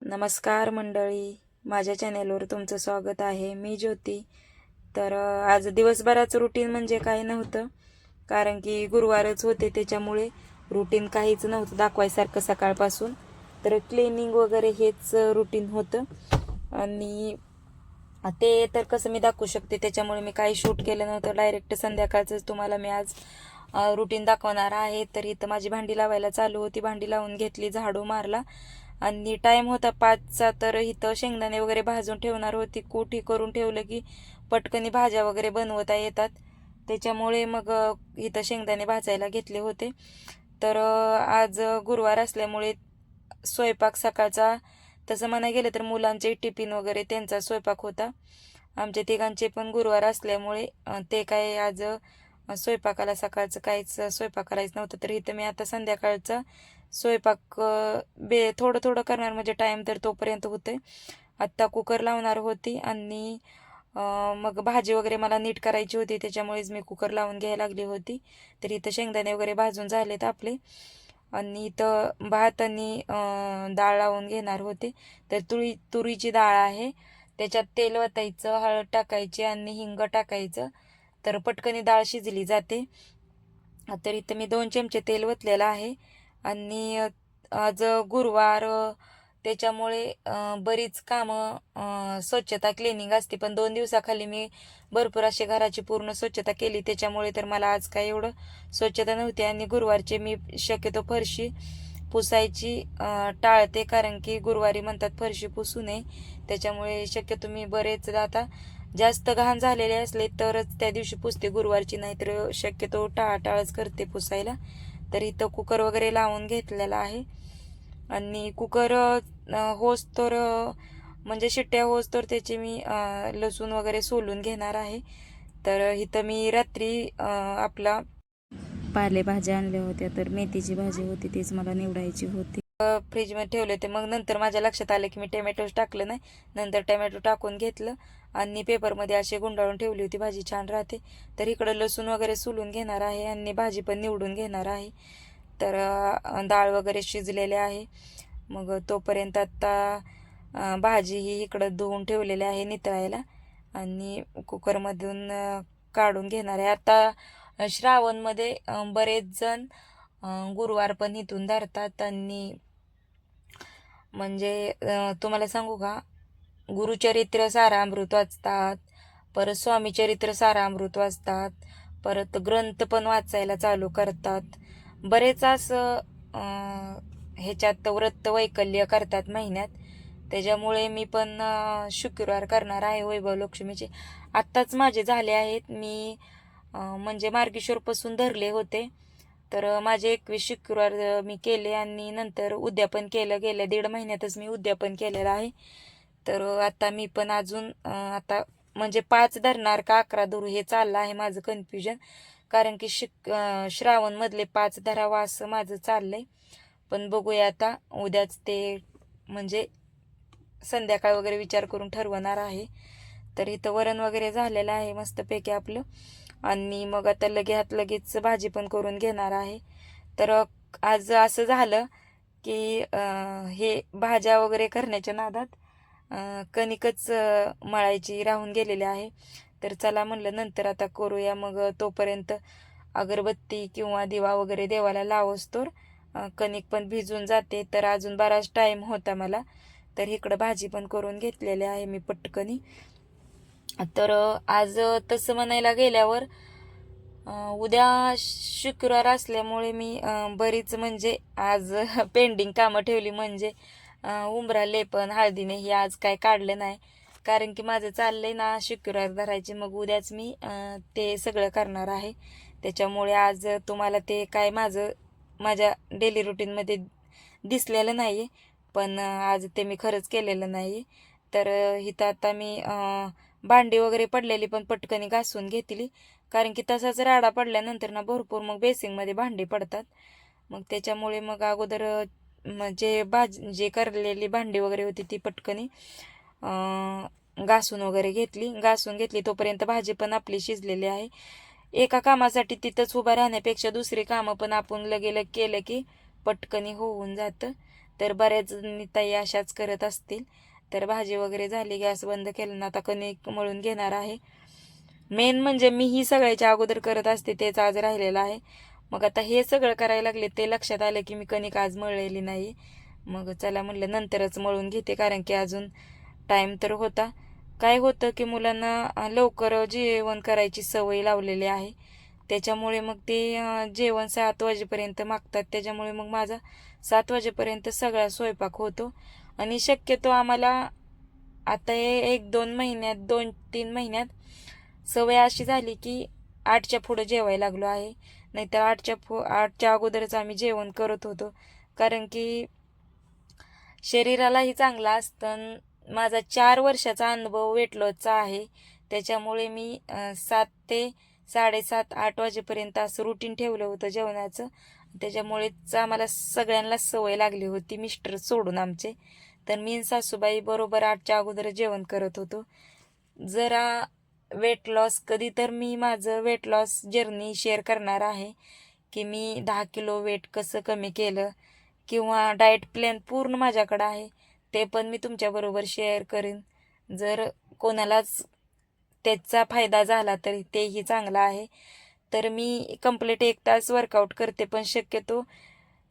नमस्कार मंडळी, माझ्या चॅनेलवर तुमचं स्वागत आहे. मी ज्योती. तर आज दिवसभराचं रुटीन म्हणजे काही नव्हतं, कारण की गुरुवारच होते, त्याच्यामुळे रुटीन काहीच नव्हतं दाखवायसारखं सकाळपासून. तर क्लिनिंग वगैरे हेच रुटीन होतं. आणि ते तर कसं मी दाखवू शकते, त्याच्यामुळे मी काही शूट केलं नव्हतं. डायरेक्ट संध्याकाळचंच तुम्हाला मी आज रुटीन दाखवणार आहे. तर इथं माझी भांडी लावायला चालू होती, भांडी लावून घेतली, झाडू मारला आणि टाईम होता 5चा. तर इथं शेंगदाणे वगैरे भाजून ठेवणार होती. कोठी करून ठेवलं की पटकनी भाज्या वगैरे बनवता येतात, त्याच्यामुळे मग इथं शेंगदाणे भाजायला घेतले होते. तर आज गुरुवार असल्यामुळे स्वयंपाक सकाळचा, तसं म्हणायला गेलं तर मुलांचे टिफिन वगैरे त्यांचा स्वयंपाक होता. आमच्या तिघांचे पण गुरुवार असल्यामुळे ते काय आज स्वयंपाकाला सकाळचं काहीच स्वयंपाक करायचं नव्हतं. तर इथं मी आता संध्याकाळचा स्वयंपाक थोडं थोडं करणार, म्हणजे टाईम तर तोपर्यंत होते. आत्ता कुकर लावणार होती आणि मग भाजी वगैरे मला नीट करायची होती, त्याच्यामुळेच मी कुकर लावून घ्यायला लागली होती. तर इथं शेंगदाणे वगैरे भाजून झालेत आपले आणि इथं भात आणि डाळ लावून घेणार होते. तर तुरीची डाळ आहे, त्याच्यात तेल वतायचं, हळद टाकायची आणि हिंग टाकायचं, तर पटकनी डाळ शिजली जाते. तर इथं मी 2 चमचे तेल वतलेलं आहे. आणि आज गुरुवार त्याच्यामुळे बरीच कामं स्वच्छता क्लिनिंग असते, पण 2 दिवसाखाली मी भरपूर अशी घराची पूर्ण स्वच्छता केली, त्याच्यामुळे तर मला आज काय एवढं स्वच्छता नव्हती. आणि गुरुवारचे मी शक्यतो फरशी पुसायची टाळते, कारण की गुरुवारी म्हणतात फरशी पुसू नये. त्याच्यामुळे शक्यतो मी बरेच आता जास्त घाण झालेले असले तरच त्या दिवशी पुसते, गुरुवारची नाही तर शक्यतो टाळाटाळच करते पुसायला. तर इथं कुकर वगैरे लावून घेतलेला आहे आणि कुकर होस तर म्हणजे शिट्ट्या होस तर त्याची मी लसूण वगैरे सोलून घेणार आहे. तर इथं मी रात्री आपला पालेभाज्या आणल्या होत्या, तर मेथीची भाजी होती, तीच मला निवडायची होती. फ्रीजमध्ये ठेवले होते. मग नंतर माझ्या लक्षात आलं की मी टोमॅटोच टाकलं नाही, नंतर टोमॅटो टाकून घेतलं आणि पेपरमध्ये असे गुंडाळून ठेवली होती, भाजी छान राहते. तर इकडं लसूण वगैरे सोलून घेणार आहे आणि भाजी पण निवडून घेणार आहे. तर डाळ वगैरे शिजलेले आहे. मग तोपर्यंत आता भाजी ही इकडं धुवून ठेवलेली आहे नितळायला आणि कुकरमधून काढून घेणार आहे. आता श्रावणमध्ये बरेच जण गुरुवार पण इथून धरतात. आणि म्हणजे तुम्हाला सांगू का, गुरुचरित्र सारामृत वाचतात, परत स्वामीचरित्र सारामृत वाचतात, परत ग्रंथ पण वाचायला चालू करतात. बरेच असं ह्याच्यात व्रत वैकल्य करतात महिन्यात. त्याच्यामुळे मी पण शुक्रवार करणार आहे वैभव लक्ष्मीचे. आत्ताच माझे झाले आहेत. मी म्हणजे मार्गशीर्षपासून धरले होते, तर माझे 21 शुक्रवार मी केले आणि नंतर उद्यापन केलं. गेल्या 1.5 महिन्यातच मी उद्यापन केलेलं आहे. तर आता मी पण अजून आता म्हणजे 5 धरणार का 11 धरू हे चाललं आहे माझं कन्फ्युजन, कारण की श्रावणमधले 5 धरावा असं माझं चाललंय. पण बघूया आता उद्याच ते म्हणजे संध्याकाळ वगैरे विचार करून ठरवणार आहे. तर इथं वरण वगैरे झालेलं आहे मस्तपैकी आपलं, आणि मग आता लगेच भाजी पण करून घेणार आहे. तर आज असं झालं की हे भाज्या वगैरे करण्याच्या नादात कणिकच मळायची राहून गेलेली आहे. तर चला म्हणलं नंतर आता करूया, मग तोपर्यंत अगरबत्ती किंवा दिवा वगैरे देवाला लावस तर कणिक पण भिजून जाते. तर अजून बराच टाईम होता मला, तर इकडं भाजी पण करून घेतलेली आहे मी पटकनी. तर आज तसं म्हणायला गेल्यावर उद्या शुक्रवार असल्यामुळे मी बरीच म्हणजे आज पेंडिंग कामं ठेवली, म्हणजे उंबरा लेपन हळदीने हे आज काय काढलं नाही, कारण की माझं चाललंय ना शुक्रवार धरायचे. मग उद्याच मी ते सगळं करणार आहे. त्याच्यामुळे आज तुम्हाला ते काय माझ्या डेली रुटीनमध्ये दिसलेलं नाही, पण आज ते मी खरंच केलेलं नाही. तर इथं आता मी भांडी वगैरे पडलेली पण पटकनी घासून घेतली, कारण की तसाच राडा पडल्यानंतर ना भरपूर मग बेसिंगमध्ये भांडी पडतात. मग त्याच्यामुळे मग अगोदर जे करलेली भांडी वगैरे होती ती पटकनी घासून घेतली तोपर्यंत भाजी पण आपली शिजलेली आहे. एका कामासाठी तिथंच उभा राहण्यापेक्षा दुसरी कामं पण आपण लगेलग केलं की पटकनी होऊन जातं. तर बऱ्याच जणी ताई अशाच करत असतील. तर भाजी वगैरे झाली, गॅस बंद केला ना, आता कणिक मळून घेणार आहे. मेन म्हणजे मी ही सगळ्याच्या अगोदर करत असते, तेच आज राहिलेलं आहे. मग आता हे सगळं करायला लागले ते लक्षात आलं की मी कणिक आज मळलेली नाही. मग चला म्हणलं नंतरच मळून घेते, कारण की अजून टाईम तर होता. काय होतं की मुलांना लवकर जेवण करायची सवय लावलेली आहे. त्याच्यामुळे मग ते जेवण 7 वाजेपर्यंत मागतात. त्याच्यामुळे मग माझा 7 वाजेपर्यंत सगळा स्वयंपाक होतो. आणि शक्यतो आम्हाला आता हे 1-2 महिन्यात, 2-3 महिन्यात सवय अशी झाली की 8च्या पुढं जेवायला लागलो आहे. नाहीतर 8च्या अगोदरच आम्ही जेवण करत होतो. कारण की शरीरालाही चांगलं असतं. माझा 4 वर्षाचा अनुभव वेट लॉसचा आहे. त्याच्यामुळे मी 7 ते 7:30-8 वाजेपर्यंत असं रुटीन ठेवलं होतं जेवणाचं. त्याच्यामुळेच आम्हाला सगळ्यांना सवय लागली होती, मिस्टर सोडून आमचे. तर मी आणि सासूबाई बरोबर 8च्या अगोदर जेवण करत होतो. जरा वेट लॉस कधी तर मी माझं वेट लॉस जर्नी शेअर करणार आहे, की मी 10 किलो वेट कसं कमी केलं, किंवा डाएट प्लॅन पूर्ण माझ्याकडं आहे. ते पण मी तुमच्याबरोबर शेअर करेन. जर कोणालाच त्याचा फायदा झाला तर तेही चांगलं आहे. तर मी कंप्लीट 1 तास वर्कआउट करते, पण शक्यतो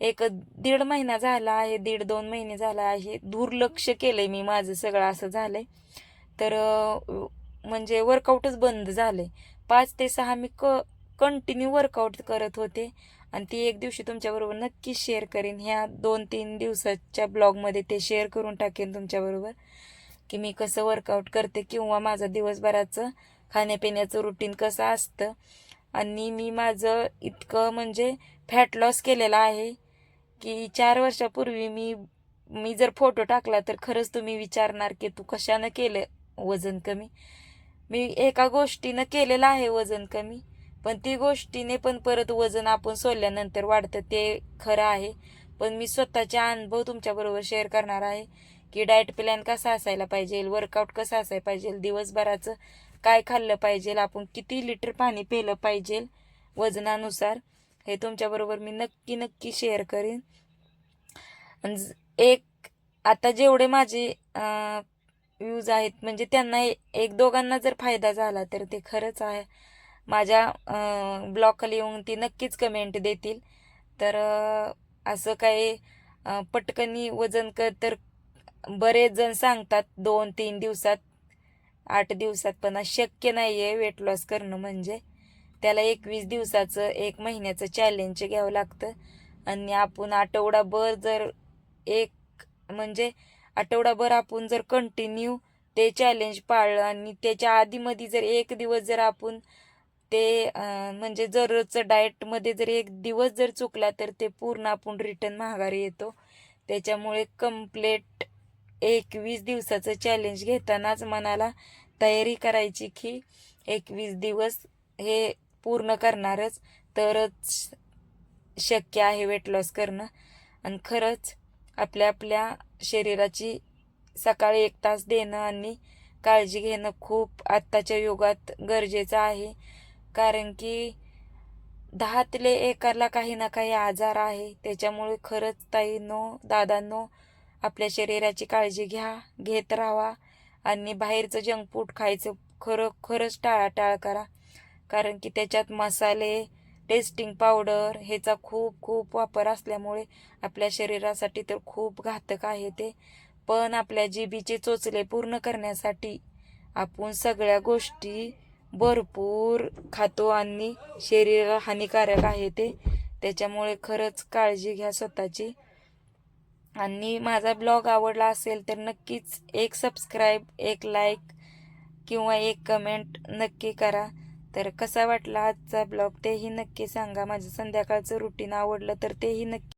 1-1.5 महिना झाला आहे, 1.5-2 महिने झाला आहे, दुर्लक्ष केलंय मी, माझं सगळं असं झालंय. तर म्हणजे वर्कआउटच बंद झालंय. 5 ते 6 मी कंटिन्यू वर्कआउट करत होते. आणि ती एक दिवशी तुमच्याबरोबर नक्की शेअर करेन. ह्या 2-3 दिवसाच्या ब्लॉगमध्ये ते शेअर करून टाकेन तुमच्याबरोबर, की मी कसं वर्कआउट करते, किंवा माझं दिवसभराचं खाण्यापिण्याचं रुटीन कसं असतं. आणि मी माझं इतकं म्हणजे फॅट लॉस केलेला आहे की 4 वर्षापूर्वी मी जर फोटो टाकला तर खरंच तुम्ही विचारणार की तू कशानं केलं वजन कमी. मी एका गोष्टीनं केलेलं आहे वजन कमी, पण ती गोष्टीने पण परत वजन आपण सोडल्यानंतर वाढतं, ते खरं आहे. पण मी स्वतःचे अनुभव तुमच्याबरोबर शेअर करणार आहे, की डाएट प्लॅन कसा असायला पाहिजे, वर्कआउट कसं असायला पाहिजे, दिवसभराचं काय खाल्लं पाहिजे, आपण किती लिटर पाणी पिलं पाहिजे वजनानुसार, हे तुमच्याबरोबर मी नक्की नक्की शेअर करीन. एक आता जेवढे माझे व्ह्यूज आहेत, म्हणजे त्यांना 1-2घांना जर फायदा झाला तर ते खरंच आहे. माझ्या ब्लॉगखाली येऊन ती नक्कीच कमेंट देतील. तर असं काही पटकनी वजन तर बरेच जण सांगतात 2-3 दिवसात, 8 दिवसात, पण शक्य नाही आहे वेट लॉस करणं. म्हणजे त्याला 21 दिवसाचं, 1 महिन्याचं चॅलेंज घ्यावं लागतं. आणि आपण आठवडाभर जर म्हणजे आठवडाभर आपण जर कंटिन्यू ते चॅलेंज पाळलं, आणि त्याच्या आधीमध्ये जर 1 दिवस जर आपण ते म्हणजे दररोजचं डाएटमध्ये जर 1 दिवस जर चुकला तर ते पूर्ण आपण रिटर्न माघारी येतो. त्याच्यामुळे कंप्लीट 21 दिवसाचं चॅलेंज घेतानाच मनाला तयारी करायची की 21 दिवस हे पूर्ण करणारच, तरच शक्य आहे वेट लॉस करणं. आणि खरंच आपल्या आपल्या शरीराची सकाळी 1 तास देणं आणि काळजी घेणं खूप आत्ताच्या युगात गरजेचं आहे. कारण की 10तले 1ला काही ना काही आजार आहे. त्याच्यामुळे खरंच ताईंनो, दादांनो, आपल्या शरीराची काळजी घ्या, घेत राहा. आणि बाहेरचं जंक फूड खायचं खरंच टाळाटाळ करा. कारण की त्याच्यात मसाले, टेस्टिंग पावडर ह्याचा खूप खूप वापर असल्यामुळे आपल्या शरीरासाठी तर खूप घातक आहे ते. पण आपल्या जिभेचे चोचले पूर्ण करण्यासाठी आपण सगळ्या गोष्टी भरपूर खातो, आणि शरीर हानिकारक आहे ते. त्याच्यामुळे खरंच काळजी घ्या स्वतःची. आणि माझा ब्लॉग आवडला असेल तर नक्कीच 1 सबस्क्राईब, 1 लाईक किंवा 1 कमेंट नक्की करा. तर कसा वाटला आजचा ब्लॉग तेही नक्की सांगा. माझं संध्याकाळचं रुटीन आवडलं तर तेही नक्की